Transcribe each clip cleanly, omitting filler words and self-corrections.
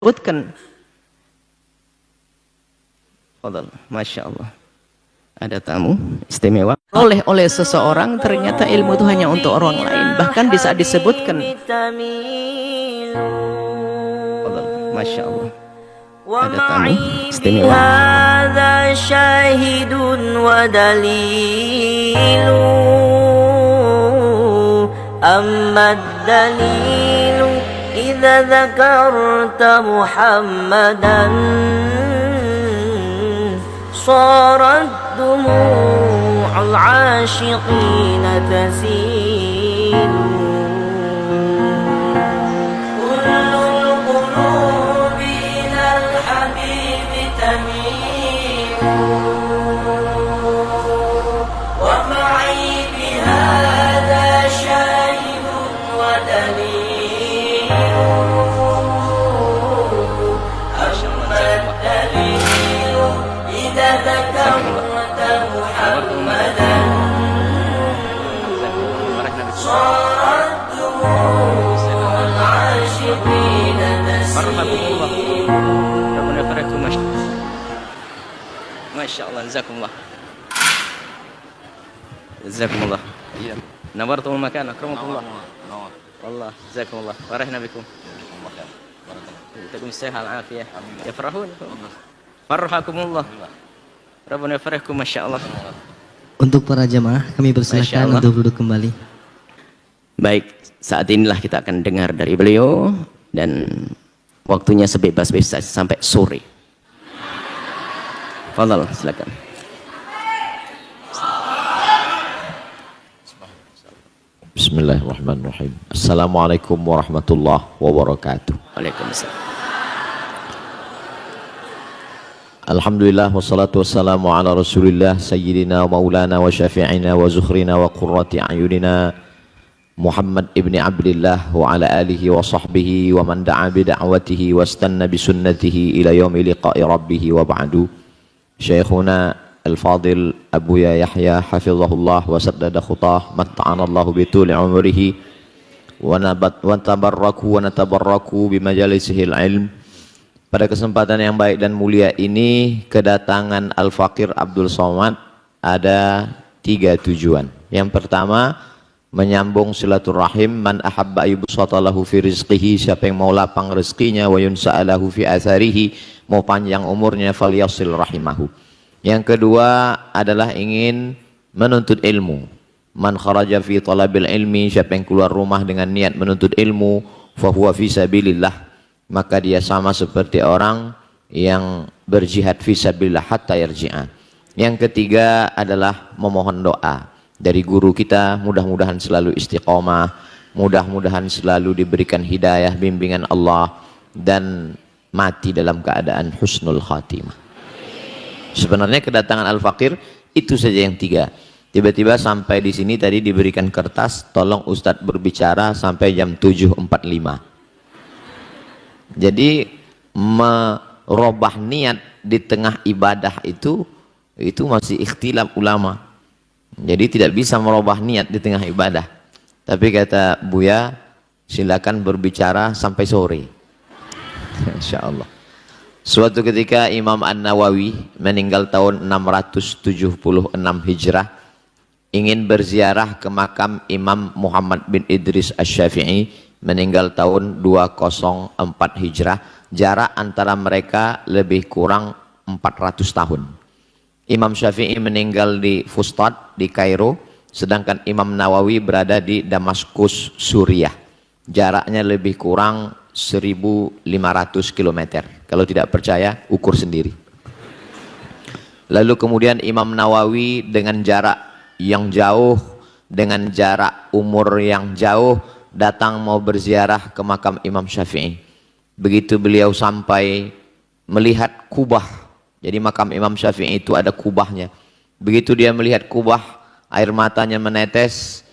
disebutkan. Fadal, Masya Allah. Ada tamu istimewa. Oleh seseorang ternyata ilmu itu hanya untuk orang lain. Bahkan bisa disebutkan. Fadal, Masya Allah. Ada tamu istimewa. هذا شاهد ودليل أما الدليل إذا ذكرت محمدا صارت دموع العاشقين تسيل كل القلوب إلى الحبيب تميل ومعي بهذا شاهد ودليل أما الدليل إذا ذكرت محمدا صارت دموع العاشقين تسيل. Masya Allah, jazakumullah. Jazakumullah. Iya. Nawartumul makan, akramakumullah. Allah, jazakumullah. Farahna bikum. Takum sehat afiyah. Yafrahun. Farhakumullah. Rabbana yafrahkum, Masya Allah. Untuk para jamaah, kami persilakan untuk duduk kembali. Baik, saat inilah kita akan dengar dari beliau dan waktunya sebebas-bebas sampai sore. Fadal, silakan. Bismillahirrahmanirrahim. Assalamualaikum warahmatullahi wabarakatuh. Waalaikumsalam. Alhamdulillah wassalatu wassalamu ala rasulillah sayyidina wa maulana wa syafi'ina wa zukhrina wa qurrati a'yunina Muhammad ibni Abdillah wa ala alihi wa sahbihi wa man da'a bida'watihi wa istanna bisunnatihi ila yaumi liqa'i rabbihi wa ba'du. Syekhuna Al-Fadil Abuya Yahya hafizahullah wa saddada khutah matta'anallahu bituli umrihi wa natabarraku bimajalisihil ilm. Pada kesempatan yang baik dan mulia ini kedatangan Al-Faqir Abdul Somad ada 3 tujuan. Yang pertama, menyambung silaturahim. Man ahabba yubsatalahu fi rizqihi, siapa yang mau lapang rezekinya, wa yunsa'alahu fi atharihi, mau panjang umurnya, falyasil rahimahu. Yang kedua adalah ingin menuntut ilmu. Man kharaja fi talabil ilmi, siapa yang keluar rumah dengan niat menuntut ilmu, fahuwa fi sabilillah, maka dia sama seperti orang yang berjihad fi sabilillah hatta yarji'a. Yang ketiga adalah memohon doa dari guru kita, mudah-mudahan selalu istiqomah, mudah-mudahan selalu diberikan hidayah, bimbingan Allah, dan mati dalam keadaan husnul khatimah. Sebenarnya kedatangan Al-Faqir itu saja yang 3. Tiba-tiba sampai di sini tadi diberikan kertas, tolong Ustadz berbicara sampai jam 7.45. Jadi merubah niat di tengah ibadah itu masih ikhtilaf ulama. Jadi tidak bisa merubah niat di tengah ibadah. Tapi kata Buya, silakan berbicara sampai sore. Insyaallah. Suatu ketika Imam An-Nawawi meninggal tahun 676 Hijrah, ingin berziarah ke makam Imam Muhammad bin Idris Asy-Syafi'i, meninggal tahun 204 Hijrah. Jarak antara mereka lebih kurang 400 tahun. Imam Syafi'i meninggal di Fustat di Kairo, sedangkan Imam Nawawi berada di Damaskus, Suriah. Jaraknya lebih kurang 1.500 km. Kalau tidak percaya, ukur sendiri. Lalu kemudian Imam Nawawi dengan jarak yang jauh, dengan jarak umur yang jauh, datang mau berziarah ke makam Imam Syafi'i. Begitu beliau sampai, melihat kubah. Jadi makam Imam Syafi'i itu ada kubahnya. Begitu dia melihat kubah, air matanya menetes,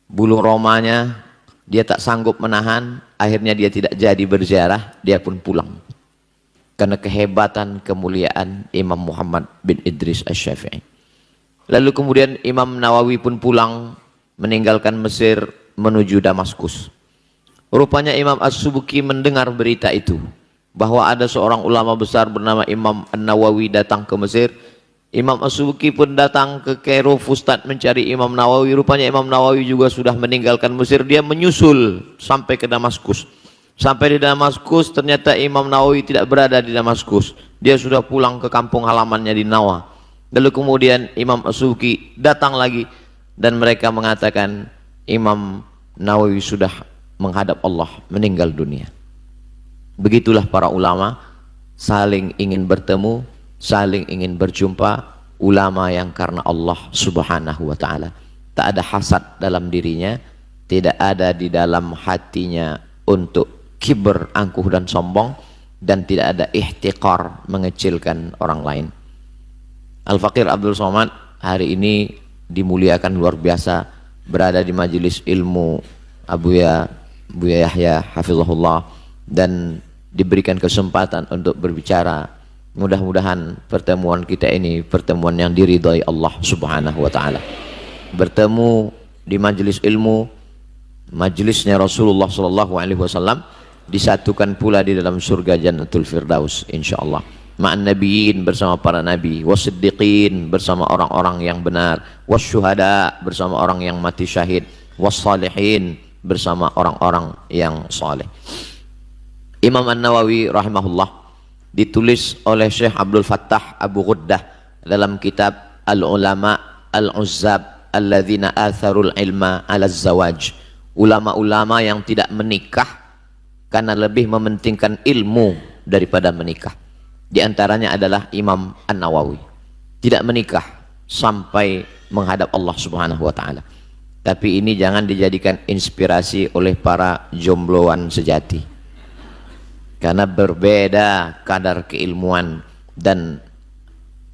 bulu romanya dia tak sanggup menahan. Akhirnya dia tidak jadi berziarah, dia pun pulang. Karena kehebatan, kemuliaan Imam Muhammad bin Idris Asy-Syafi'i. Lalu kemudian Imam Nawawi pun pulang, meninggalkan Mesir menuju Damaskus. Rupanya Imam As-Subuki mendengar berita itu. bahwa ada seorang ulama besar bernama Imam An-Nawawi datang ke Mesir. Imam As-Subki pun datang ke Kairo, Fustat, mencari Imam Nawawi. Rupanya Imam Nawawi juga sudah meninggalkan Mesir. Dia menyusul sampai ke Damaskus. Sampai di Damaskus, ternyata Imam Nawawi tidak berada di Damaskus. Dia sudah pulang ke kampung halamannya di Nawa. Lalu kemudian Imam As-Subki datang lagi, dan mereka mengatakan Imam Nawawi sudah menghadap Allah, meninggal dunia. Begitulah para ulama saling ingin bertemu, saling ingin berjumpa. Ulama yang karena Allah subhanahu wa ta'ala, tak ada hasad dalam dirinya, tidak ada di dalam hatinya untuk kiber, angkuh dan sombong, dan tidak ada ihtiqar, mengecilkan orang lain. Al-Faqir Abdul Somad hari ini dimuliakan luar biasa, berada di majelis ilmu Buya Yahya hafizahullah, dan diberikan kesempatan untuk berbicara. Mudah-mudahan pertemuan kita ini pertemuan yang diridhai Allah subhanahu wa ta'ala. Bertemu di majelis ilmu, majelisnya Rasulullah sallallahu alaihi wasallam, disatukan pula di dalam surga Jannatul Firdaus insyaallah. Ma'an nabiyyin, bersama para nabi, wasiddiqin, bersama orang-orang yang benar, wasyuhada, bersama orang yang mati syahid, wassalihin, bersama orang-orang yang saleh. Imam An-Nawawi rahimahullah ditulis oleh Syekh Abdul Fattah Abu Ghuddah dalam kitab Al-Ulama Al-Uzzab Alladzina Atharul Ilma Ala Zawaj. Ulama-ulama yang tidak menikah karena lebih mementingkan ilmu daripada menikah. Di antaranya adalah Imam An-Nawawi. Tidak menikah sampai menghadap Allah subhanahu wa ta'ala. Tapi ini jangan dijadikan inspirasi oleh para jombloan sejati, karena berbeda kadar keilmuan dan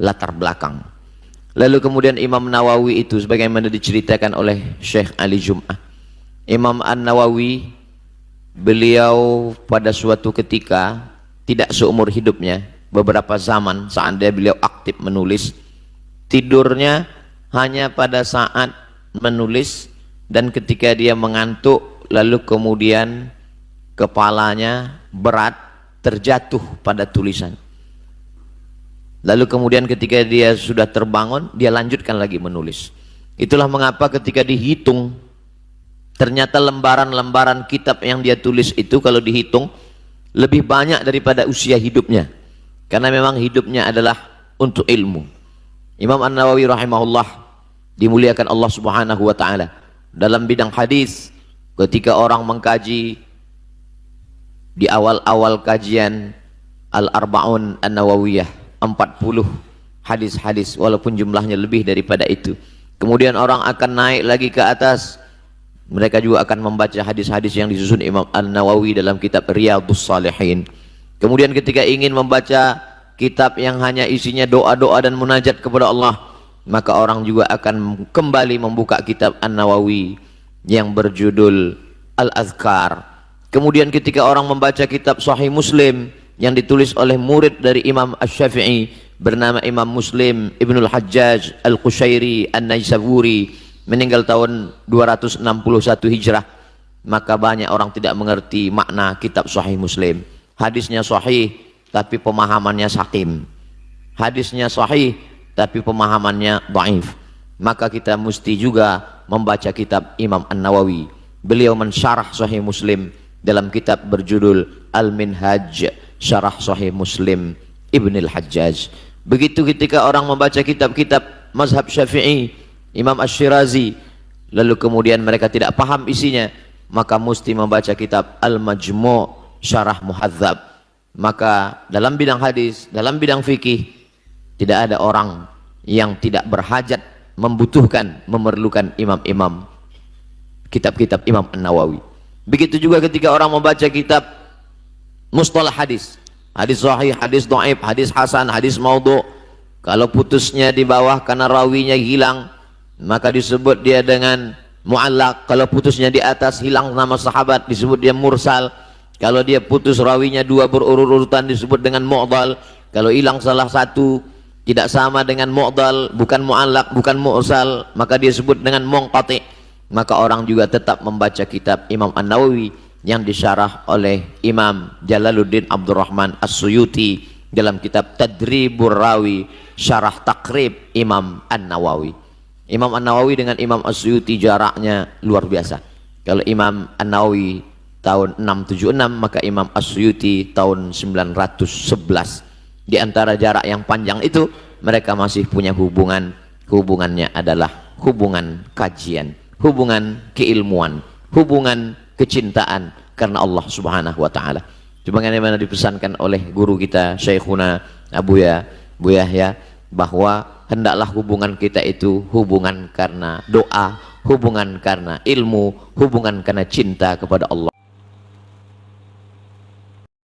latar belakang. Lalu kemudian Imam Nawawi itu sebagaimana diceritakan oleh Syekh Ali Jum'ah, Imam An-Nawawi, beliau pada suatu ketika, tidak seumur hidupnya, beberapa zaman seandainya beliau aktif menulis, tidurnya hanya pada saat menulis, dan ketika dia mengantuk lalu kemudian kepalanya berat terjatuh pada tulisan. Lalu kemudian ketika dia sudah terbangun, dia lanjutkan lagi menulis. Itulah mengapa ketika dihitung, ternyata lembaran-lembaran kitab yang dia tulis itu kalau dihitung lebih banyak daripada usia hidupnya, karena memang hidupnya adalah untuk ilmu. Imam An-Nawawi rahimahullah dimuliakan Allah subhanahu wa ta'ala dalam bidang hadis. Ketika orang mengkaji di awal-awal kajian Al-Arba'un An-Nawawiyah, 40 hadis-hadis, walaupun jumlahnya lebih daripada itu. Kemudian orang akan naik lagi ke atas, mereka juga akan membaca hadis-hadis yang disusun Imam An-Nawawi dalam kitab Riyadhus Shalihin. Kemudian ketika ingin membaca kitab yang hanya isinya doa-doa dan munajat kepada Allah, maka orang juga akan kembali membuka kitab An-Nawawi yang berjudul Al-Azkar. Kemudian ketika orang membaca kitab Sahih Muslim yang ditulis oleh murid dari Imam Asy-Syafi'i bernama Imam Muslim Ibnul Hajjaj Al-Qushairi An-Naisaburi, meninggal tahun 261 Hijrah, maka banyak orang tidak mengerti makna kitab Sahih Muslim. Hadisnya sahih tapi pemahamannya sakim. Hadisnya sahih tapi pemahamannya dhaif. Maka kita mesti juga membaca kitab Imam An-Nawawi. Beliau mensyarah Sahih Muslim dalam kitab berjudul Al-Minhaj Syarah Sahih Muslim Ibnul Hajjaj. Begitu ketika orang membaca kitab-kitab mazhab Syafi'i, Imam Asy-Syirazi, lalu kemudian mereka tidak paham isinya, maka mesti membaca kitab Al-Majmu' Syarah Muhadzab. Maka dalam bidang hadis, dalam bidang fikih, tidak ada orang yang tidak berhajat, membutuhkan, memerlukan imam-imam kitab-kitab Imam An-Nawawi. Begitu juga ketika orang membaca kitab mustalah hadis, hadis sahih, hadis dhaif, hadis hasan, hadis maudhu, kalau putusnya di bawah karena rawinya hilang, maka disebut dia dengan mu'allaq. Kalau putusnya di atas, hilang nama sahabat, disebut dia mursal. Kalau dia putus rawinya dua berurut-urutan, disebut dengan mu'dal. Kalau hilang salah satu, tidak sama dengan mu'dal, bukan mu'allaq, bukan mursal, maka dia sebut dengan munqati'. Maka orang juga tetap membaca kitab Imam An-Nawawi yang disyarah oleh Imam Jalaluddin Abdurrahman As-Suyuti dalam kitab Tadribur Rawi syarah takrib Imam An-Nawawi. Imam An-Nawawi dengan Imam As-Suyuti jaraknya luar biasa. Kalau Imam An-Nawawi tahun 676, maka Imam As-Suyuti tahun 911. Di antara jarak yang panjang itu mereka masih punya hubungan. Hubungannya adalah hubungan kajian, hubungan keilmuan, hubungan kecintaan karena Allah Subhanahu wa taala. Sebagaimana dipesankan oleh guru kita Syekhuna Abu Yahya bahwa hendaklah hubungan kita itu hubungan karena doa, hubungan karena ilmu, hubungan karena cinta kepada Allah.